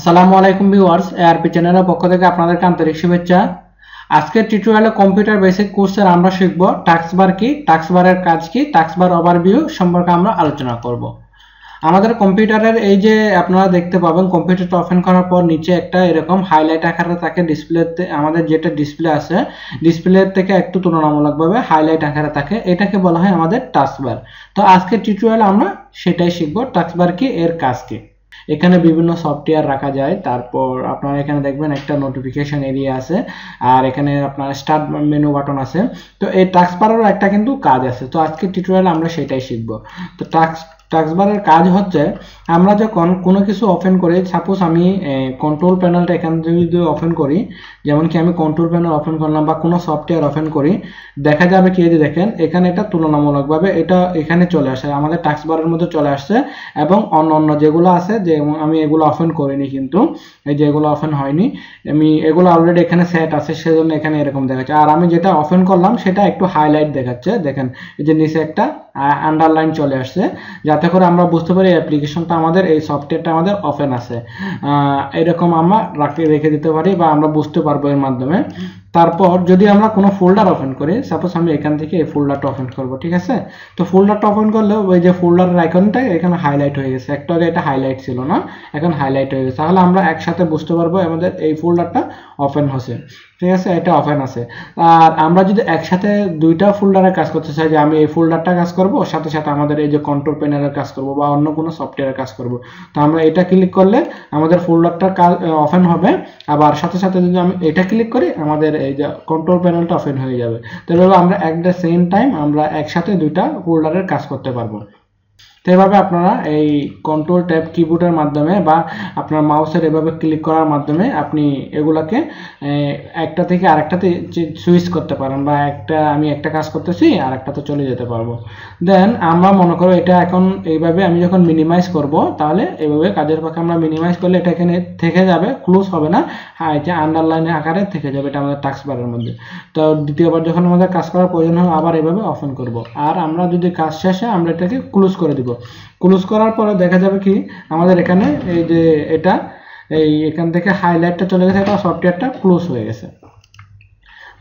আসসালামু আলাইকুম viewers, ARP চ্যানেলের পক্ষ থেকে আপনাদেরকে আন্তরিক শুভেচ্ছা। আজকের টিউটোরিয়ালে কম্পিউটার বেসিক কোর্সের আমরা শিখব টাস্কবার কি, টাস্কবারের কাজ কি, টাস্কবার ওভারভিউ সম্পর্কে আমরা আলোচনা করব। আমাদের কম্পিউটারের এই যে আপনারা দেখতে পাবেন, কম্পিউটারটা ওপেন করার পর নিচে একটা এরকম হাইলাইট আকারে থাকে ডিসপ্লেতে। আমাদের যেটা ডিসপ্লে আছে, ডিসপ্লে থেকে একটু তুলনামূলকভাবে হাইলাইট আকারে থাকে, এটাকে বলা হয় আমাদের টাস্কবার। তো আজকের টিউটোরিয়ালে আমরা সেটাই শিখব, টাস্কবার কি, এর কাজ কি। এখানে বিভিন্ন সফটওয়্যার রাখা যায়। তারপর আপনারা এখানে দেখবেন একটা নোটিফিকেশন এরিয়া আছে, আর এখানে আপনার স্টার্ট মেনু বাটন আছে। তো এই টাস্কবারেরও একটা কিন্তু কাজ আছে। তো আজকের টিউটোরিয়ালে আমরা সেটাই শিখব। তো টাস্কবারের কাজ হচ্ছে, আমরা যখন কোনো কিছু ওপেন করি, সাপোজ আমি কন্ট্রোল প্যানেলটা এখান থেকে যদি ওপেন করি, যেমন কি আমি কন্ট্রোল প্যানেল ওপেন করলাম বা কোনো সফটওয়্যার ওপেন করি, দেখা যাবে কি যে দেখেন এখানে এটা তুলনামূলকভাবে এটা এখানে চলে আসে, আমাদের টাস্কবারের মধ্যে চলে আসছে। এবং অন্য যেগুলো আছে, যে আমি এগুলো ওপেন করিনি, কিন্তু এই যে এগুলো ওপেন হয়নি, আমি এগুলো অলরেডি এখানে সেট আছে, সেজন্য এখানে এরকম দেখাচ্ছে। আর আমি যেটা ওপেন করলাম সেটা একটু হাইলাইট দেখাচ্ছে, দেখেন এই যে নিচে একটা আন্ডারলাইন চলে আসছে, যাতে করে আমরা বুঝতে পারি অ্যাপ্লিকেশনটা আমাদের, এই সফটওয়্যারটা আমাদের ওপেন আছে। এরকম আমরা রেখে দিতে পারি বা আমরা বুঝতে পারবো এর মাধ্যমে। তারপর যদি আমরা কোনো ফোল্ডার ওপেন করি, সাপোজ আমি এখান থেকে এই ফোল্ডারটা ওপেন করব, ঠিক আছে? তো ফোল্ডারটা ওপেন করলে ওই যে ফোল্ডারের আইকনটা এখানে হাইলাইট হয়ে গেছে, একটু আগে এটা হাইলাইট ছিল না, এখন হাইলাইট হয়ে গেছে। তাহলে আমরা একসাথে বুঝতে পারবো আমাদের এই ফোল্ডারটা ওপেন হচ্ছে, ঠিক আছে, এটা ওপেন আছে। আর আমরা যদি একসাথে দুইটা ফোল্ডারে কাজ করতে চাই, যে আমি এই ফোল্ডারটা কাজ করব, সাথে সাথে আমাদের এই যে কন্ট্রোল প্যানেলের কাজ করব বা অন্য কোনো সফটওয়্যারের কাজ করব, তো আমরা এটা ক্লিক করলে আমাদের ফোল্ডারটা ওপেন হবে। আবার সাথে সাথে যদি আমি এটা ক্লিক করি, আমাদের এই যে কন্ট্রোল প্যানেলটা ওপেন হয়ে যাবে। তো এভাবে আমরা এট দ্য সেম টাইম আমরা একসাথে দুইটা ফোল্ডারের কাজ করতে পারবো। তো এভাবে আপনারা এই কন্ট্রোল ট্যাব কিবোর্ডের মাধ্যমে বা আপনার মাউসের এভাবে ক্লিক করার মাধ্যমে আপনি এগুলাকে একটা থেকে আরেকটাতে সুইচ করতে পারেন, বা আমি একটা কাজ করতেছি আর একটাতে চলে যেতে পারবো। দেন আমরা মনে করো এটা এখন এইভাবে আমি যখন মিনিমাইজ করব, তাহলে এইভাবে কাজের ফাঁকে আমরা মিনিমাইজ করলে এটা এখানে থেকে যাবে, ক্লোজ হবে না, এটা আন্ডারলাইন আকারে থেকে যাবে, এটা আমাদের টাস্কবারের মধ্যে। তো দ্বিতীয়বার যখন আমাদের কাজ করার প্রয়োজন হবে, আবার এইভাবে ওপেন করব। আর আমরা যদি কাজ শেষে আমরা এটাকে ক্লোজ করে দিব। ক্লোজ করার পরে দেখা যাবে কি আমাদের এখানে এই যে এটা এখান থেকে হাইলাইটটা চলে গেছে, এটা সফটওয়্যারটা ক্লোজ হয়ে গেছে।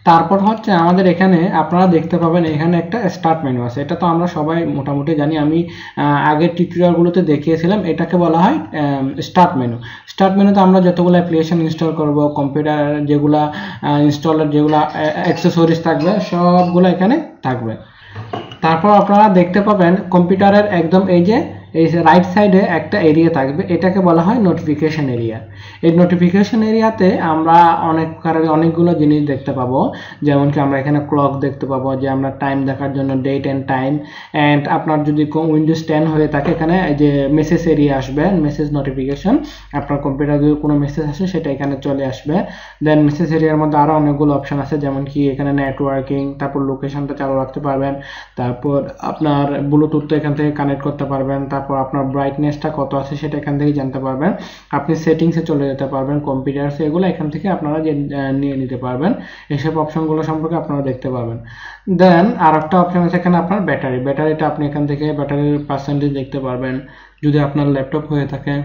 তারপর হচ্ছে আমাদের এখানে আপনারা দেখতে পাবেন এখানে একটা স্টার্ট মেনু আছে। এটা তো আমরা সবাই মোটামুটি জানি, আমি আগের টিউটোরিয়ালগুলোতে দেখিয়েছিলাম, এটাকে বলা হয় স্টার্ট মেনু। স্টার্ট মেনুতে আমরা যতগুলো অ্যাপ্লিকেশন ইনস্টল করব, কম্পিউটার যেগুলা ইনস্টলার যেগুলা অ্যাক্সেসরিজ থাকবে, সবগুলো এখানে থাকবে। তারপর আপনারা দেখতে পাবেন কম্পিউটারের একদম এই যে এই রাইট সাইডে একটা এরিয়া থাকবে, এটাকে বলা হয় নোটিফিকেশন এরিয়া। এই নোটিফিকেশন এরিয়াতে আমরা অনেকগুলো জিনিস দেখতে পাবো, যেমন কি আমরা এখানে ক্লক দেখতে পাবো, যে আমরা টাইম দেখার জন্য ডেট অ্যান্ড টাইম। অ্যান্ড আপনার যদি উইন্ডোজ 10 হয়ে থাকে, এখানে যে মেসেজ এরিয়া আসবে, মেসেজ নোটিফিকেশন, আপনার কম্পিউটারে যদি কোনো মেসেজ আসে সেটা এখানে চলে আসবে। দেন মেসেজ এরিয়ার মধ্যে আরও অনেকগুলো অপশন আছে, যেমন কি এখানে নেটওয়ার্কিং, তারপর লোকেশনটা চালু রাখতে পারবেন, তারপর আপনার ব্লুটুথ এখান থেকে কানেক্ট করতে পারবেন, তারপর আপনার ব্রাইটনেসটা কত আছে সেটা এখান থেকে জানতে পারবেন। আপনি সেটিংসে চলে যেতে পারবেন, কম্পিউটারসে, এগুলো এখান থেকে আপনারা নিয়ে নিতে পারবেন। এইসব অপশনগুলো সম্পর্কে আপনারা দেখতে পাবেন। দেন আর একটা অপশন আছে এখানে আপনার ব্যাটারিটা আপনি এখান থেকে ব্যাটারির পার্সেন্টেজ দেখতে পারবেন, যদি আপনার ল্যাপটপ হয়ে থাকে।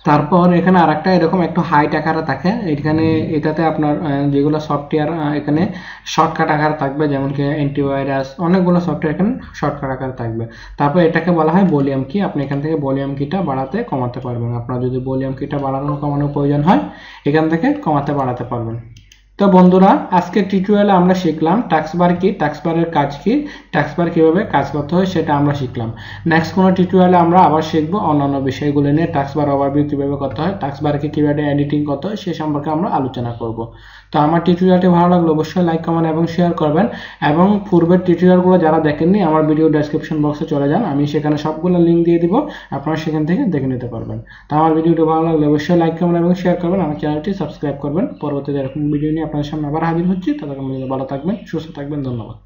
তারপর এখানে আরেকটা এরকম একটু হাইট আকারে থাকে, এটাতে আপনার যেগুলো সফটওয়্যার এখানে শর্টকাট আকারে থাকবে, যেমন কি অ্যান্টিভাইরাস, অনেকগুলো সফটওয়্যার এখানে শর্টকাট আকারে থাকবে। তারপর এটাকে বলা হয় ভলিউম কি, আপনি এখান থেকে ভলিউম কিটা বাড়াতে কমাতে পারবেন। আপনার যদি ভলিউম কিটা বাড়ানো কমানোর প্রয়োজন হয়, এখান থেকে কমাতে বাড়াতে পারবেন। তো বন্ধুরা, আজকের টিউটোরিয়ালে আমরা শিখলাম টাস্কবার কি, টাস্কবারের কাজ কি, টাস্কবার কিভাবে কাজ করতে হয় সেটা আমরা শিখলাম। নেক্সট কোনো টিউটোরিয়ালে আমরা আবার শিখবো অন্যান্য বিষয়গুলো নিয়ে, টাস্কবার ওভারভিউ কিভাবে করতে হয়, টাস্কবারকে কিভাবে এডিটিং করতে হয় সে সম্পর্কে আমরা আলোচনা করব। তো আমার টিউটোরিয়ালটি ভালো লাগলে অবশ্যই লাইক, কমেন্ট এবং শেয়ার করবেন। এবং পূর্বের টিউটোরিয়ালগুলো যারা দেখেননি, আমার ভিডিও ডেসক্রিপশন বক্সে চলে যান, আমি সেখানে সবগুলো লিঙ্ক দিয়ে দিব, আপনারা সেখান থেকে দেখে নিতে পারবেন। তো আমার ভিডিওটি ভালো লাগলে অবশ্যই লাইক, কমেন্ট এবং শেয়ার করবেন, আমার চ্যানেলটি সাবস্ক্রাইব করবেন। পরবর্তীতে এরকম ভিডিও নিয়ে আপনাদের সামনে আবার হাজির হচ্ছি। ততক্ষণ ভালো থাকবেন, সুস্থ থাকবেন, ধন্যবাদ।